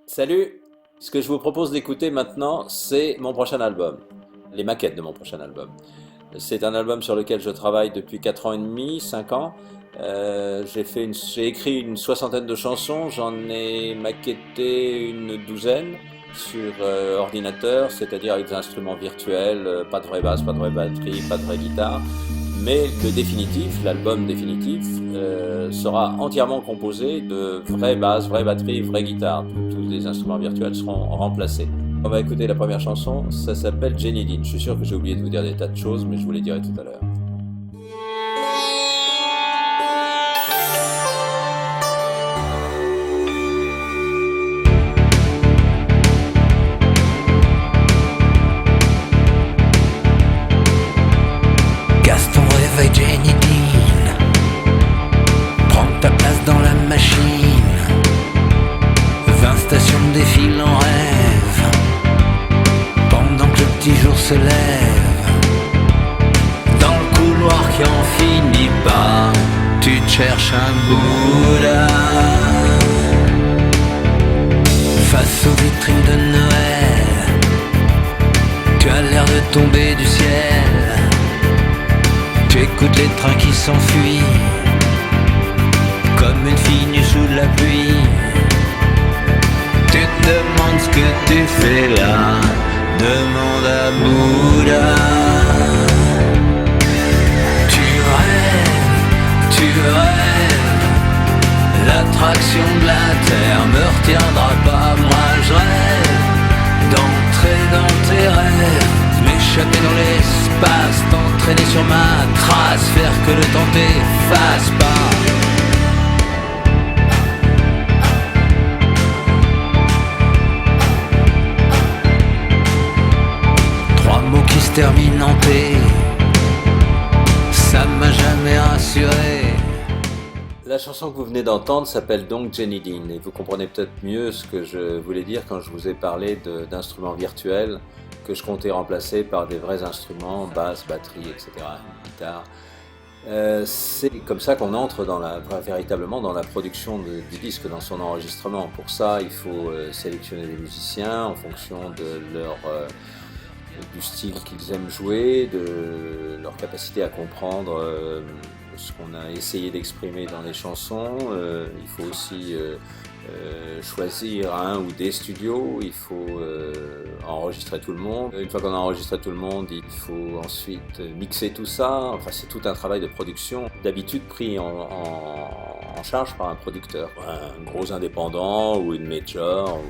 Salut! Ce que je vous propose d'écouter maintenant, c'est mon prochain album, les maquettes de mon prochain album. C'est un album sur lequel je travaille depuis 4 ans et demi, 5 ans. J'ai écrit une soixantaine de chansons, j'en ai maquetté une douzaine sur ordinateur, c'est-à-dire avec des instruments virtuels, pas de vraie basse, pas de vraie batterie, pas de vraie guitare. Mais le définitif, l'album définitif, sera entièrement composé de vraies basses, vraies batteries, vraies guitares. Tous les instruments virtuels seront remplacés. On va écouter la première chanson, ça s'appelle Jenny Dean. Je suis sûr que j'ai oublié de vous dire des tas de choses, mais je vous les dirai tout à l'heure. Casse ton réveil Jenny Dean, prends ta place dans la machine. 20 stations défilent en rêve, pendant que le petit jour se lève. Dans le couloir qui en finit pas, tu te cherches un Bouddha. Face aux vitrines de Noël, tu as l'air de tomber du ciel. Tu écoutes les trains qui s'enfuient, comme une fille nue sous la pluie. Tu te demandes ce que tu fais là, demande à Bouddha. Tu rêves, l'attraction de la terre me retiendra pas. Moi je rêve d'entrer dans tes rêves, m'échapper dans l'espace, t'entraîner sur ma trace, faire que le temps t'efface pas. Trois mots qui se terminent en T, ça m'a jamais rassuré. La chanson que vous venez d'entendre s'appelle donc Jenny Dean, et vous comprenez peut-être mieux ce que je voulais dire quand je vous ai parlé d'instruments virtuels que je comptais remplacer par des vrais instruments, basse, batterie, etc., guitare. C'est comme ça qu'on entre véritablement dans la production du disque, dans son enregistrement. Pour ça, il faut sélectionner des musiciens en fonction de du style qu'ils aiment jouer, de leur capacité à comprendre ce qu'on a essayé d'exprimer dans les chansons. Il faut aussi choisir un ou des studios, il faut enregistrer tout le monde. Une fois qu'on a enregistré tout le monde, il faut ensuite mixer tout ça. Enfin, c'est tout un travail de production, d'habitude pris en charge par un producteur, un gros indépendant ou une major.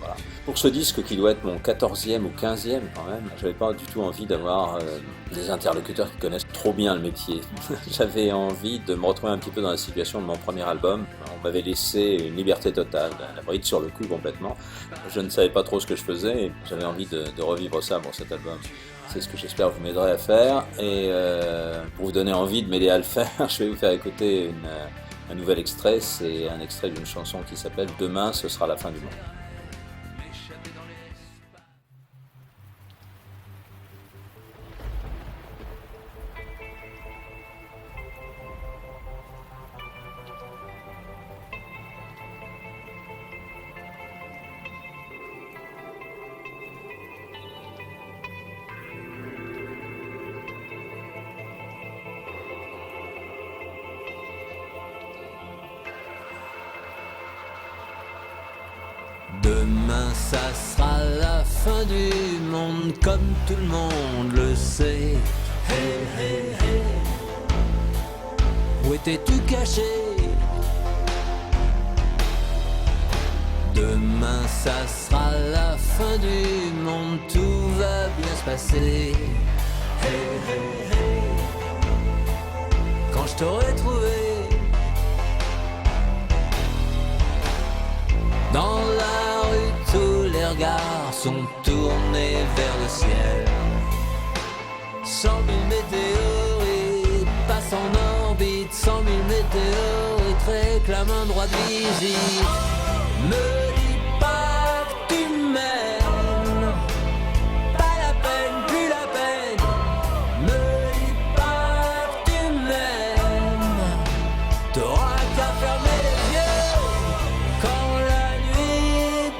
Voilà. Pour ce disque qui doit être mon 14e ou 15e quand même, j'avais pas du tout envie d'avoir des interlocuteurs qui connaissent trop bien le métier. J'avais envie de me retrouver un petit peu dans la situation de mon premier album. On m'avait laissé une liberté totale, la bride sur le cou complètement. Je ne savais pas trop ce que je faisais et j'avais envie de revivre ça pour cet album. C'est ce que j'espère vous m'aiderez à faire. Et pour vous donner envie de m'aider à le faire, je vais vous faire écouter un nouvel extrait. C'est un extrait d'une chanson qui s'appelle « Demain, ce sera la fin du monde ». Demain ça sera la fin du monde, comme tout le monde le sait. Hey, hey, hey. Où étais-tu caché? Demain ça sera la fin du monde, tout va bien se passer. Hey, hey, hey. Quand je t'aurai trouvé dans la rue, tous les regards sont tournés vers le ciel. 100 000 météorites passent en orbite, 100 000 météorites réclament un droit de visite. Me dis pas que tu m'aimes, pas la peine, plus la peine. Me dis pas que tu m'aimes, t'auras qu'à fermer les yeux quand la nuit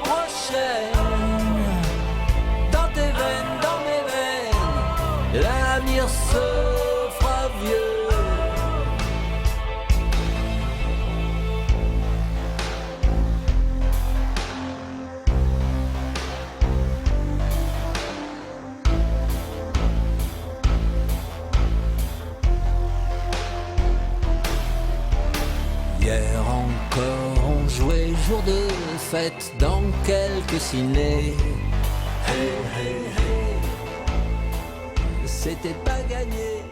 jour de fête dans quelques ciné. Hey, hey, hey, c'était pas gagné.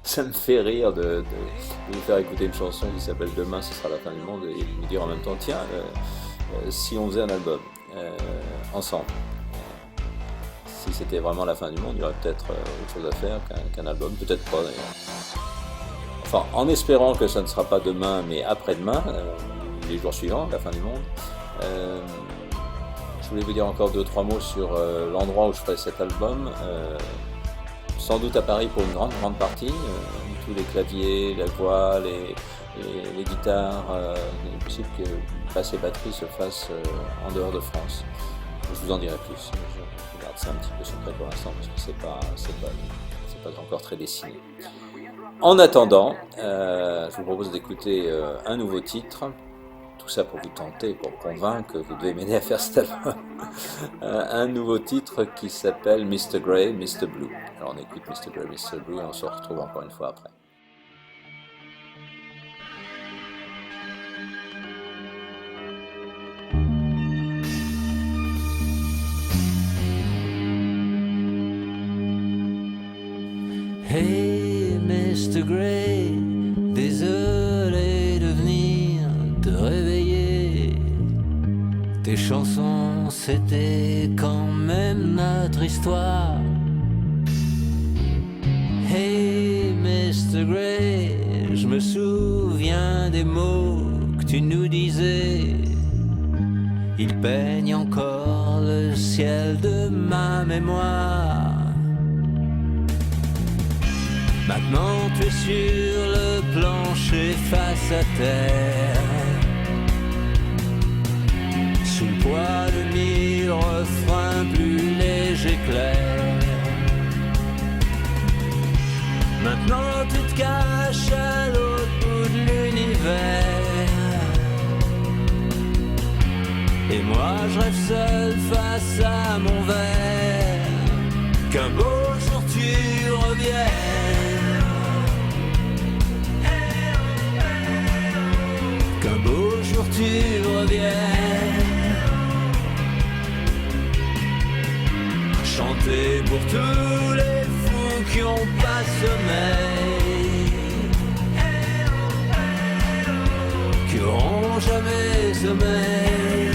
Ça me fait rire de vous faire écouter une chanson qui s'appelle Demain ce sera la fin du monde et de me dire en même temps tiens, si on faisait un album ensemble, si c'était vraiment la fin du monde, il y aurait peut-être autre chose à faire qu'un album, peut-être pas d'ailleurs. Enfin, en espérant que ça ne sera pas demain mais après-demain, les jours suivants, la fin du monde. Je voulais vous dire encore 2-3 mots sur l'endroit où je ferai cet album. Sans doute à Paris pour une grande partie, tous les claviers, la voix, les guitares, il est possible que basse et batterie se fassent en dehors de France. Je vous en dirai plus, je garde ça un petit peu secret pour l'instant parce que c'est pas encore très dessiné. En attendant, je vous propose d'écouter un nouveau titre. Tout ça pour vous tenter, pour vous convaincre que vous devez m'aider à faire cet album. Un nouveau titre qui s'appelle Mr. Grey, Mr. Blue. Alors on écoute Mr. Grey, Mr. Blue et on se retrouve encore une fois après. Hey Mr. Grey, désolé de venir te réveiller. Tes chansons c'était quand même notre histoire. Hey Mr. Grey, je me souviens des mots que tu nous disais. Ils peignent encore le ciel de ma mémoire. Maintenant tu es sur le plancher face à terre, sous le poids de 1000 refrains plus légers clairs. Maintenant tu te caches à l'autre bout de l'univers, et moi je rêve seul face à mon verre. Qu'un beau jour tu reviennes, qu'un beau jour tu reviennes, chanter pour tous les fous qui ont pas sommeil, qui auront jamais sommeil.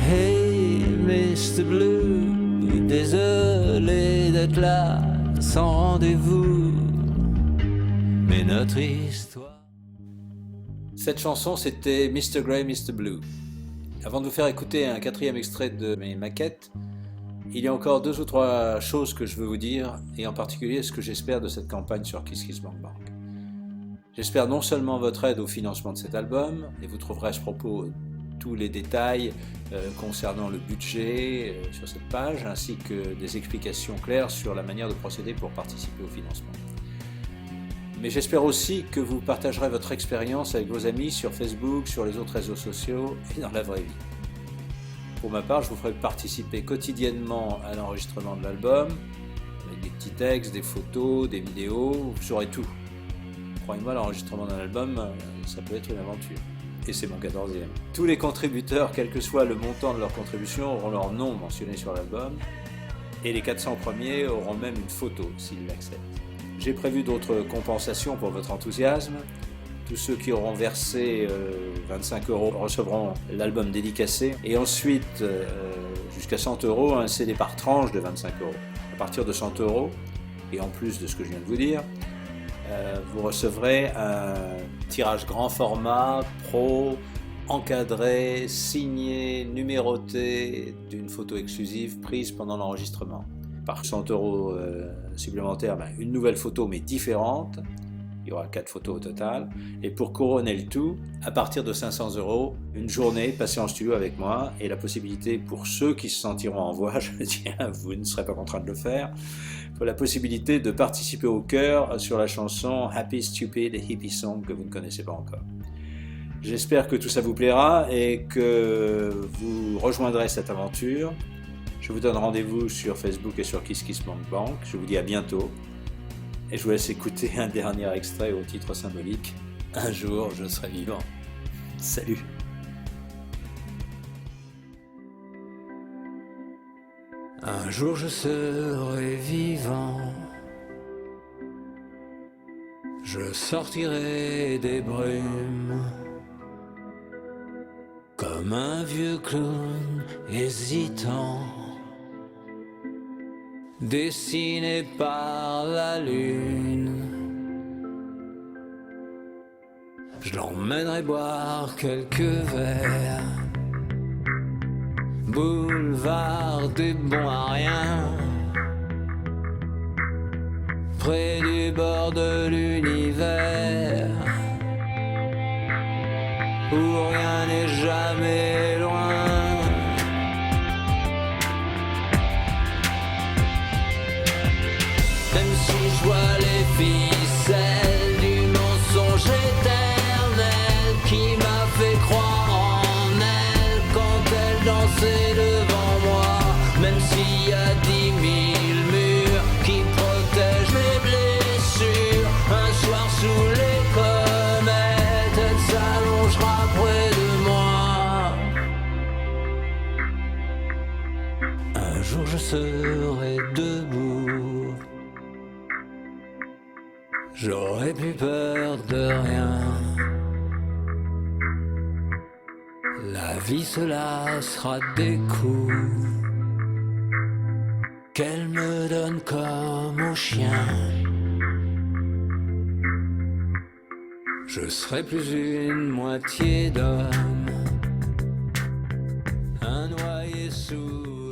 Hey Mr. Blue, désolé d'être là sans rendez-vous, mais notre histoire... Cette chanson c'était Mr. Grey, Mr. Blue. Avant de vous faire écouter un 4e extrait de mes maquettes, il y a encore 2 ou 3 choses que je veux vous dire, et en particulier ce que j'espère de cette campagne sur Kiss Kiss Bang Bang. J'espère non seulement votre aide au financement de cet album, et vous trouverez à ce propos tous les détails concernant le budget sur cette page, ainsi que des explications claires sur la manière de procéder pour participer au financement. Mais j'espère aussi que vous partagerez votre expérience avec vos amis sur Facebook, sur les autres réseaux sociaux et dans la vraie vie. Pour ma part, je vous ferai participer quotidiennement à l'enregistrement de l'album, avec des petits textes, des photos, des vidéos, vous saurez tout. Croyez-moi, l'enregistrement d'un album, ça peut être une aventure. Et c'est mon 14e. Tous les contributeurs, quel que soit le montant de leur contribution, auront leur nom mentionné sur l'album. Et les 400 premiers auront même une photo, s'ils l'acceptent. J'ai prévu d'autres compensations pour votre enthousiasme. Tous ceux qui auront versé 25 € recevront l'album dédicacé. Et ensuite, jusqu'à 100 €, un CD par tranche de 25 €. À partir de 100 €, et en plus de ce que je viens de vous dire, vous recevrez un tirage grand format, pro, encadré, signé, numéroté, d'une photo exclusive prise pendant l'enregistrement. Par 100 € supplémentaires, une nouvelle photo mais différente. Il y aura 4 photos au total. Et pour couronner le tout, à partir de 500 €, une journée passée en studio avec moi et la possibilité pour ceux qui se sentiront en voix, je tiens, vous ne serez pas contraints de le faire, pour la possibilité de participer au chœur sur la chanson Happy Stupid Hippie Song que vous ne connaissez pas encore. J'espère que tout ça vous plaira et que vous rejoindrez cette aventure. Je vous donne rendez-vous sur Facebook et sur KissKissBankBank. Je vous dis à bientôt. Et je vous laisse écouter un dernier extrait au titre symbolique. Un jour, je serai vivant. Salut! Un jour je serai vivant, je sortirai des brumes, comme un vieux clown hésitant, dessiné par la lune. Je l'emmènerai boire quelques verres, boulevard des bons à rien, près du bord de l'univers, où rien n'est jamais loin. Même si je vois les ficelles du mensonge éternel qui m'a fait croire en elle quand elle dansait devant moi, même s'il y a 10 000 murs qui protègent mes blessures, un soir sous les comètes, elle s'allongera près de moi. Un jour je serai debout, j'aurai plus peur de rien. La vie se lassera des coups qu'elle me donne comme au chien. Je serai plus une moitié d'homme, un noyé sous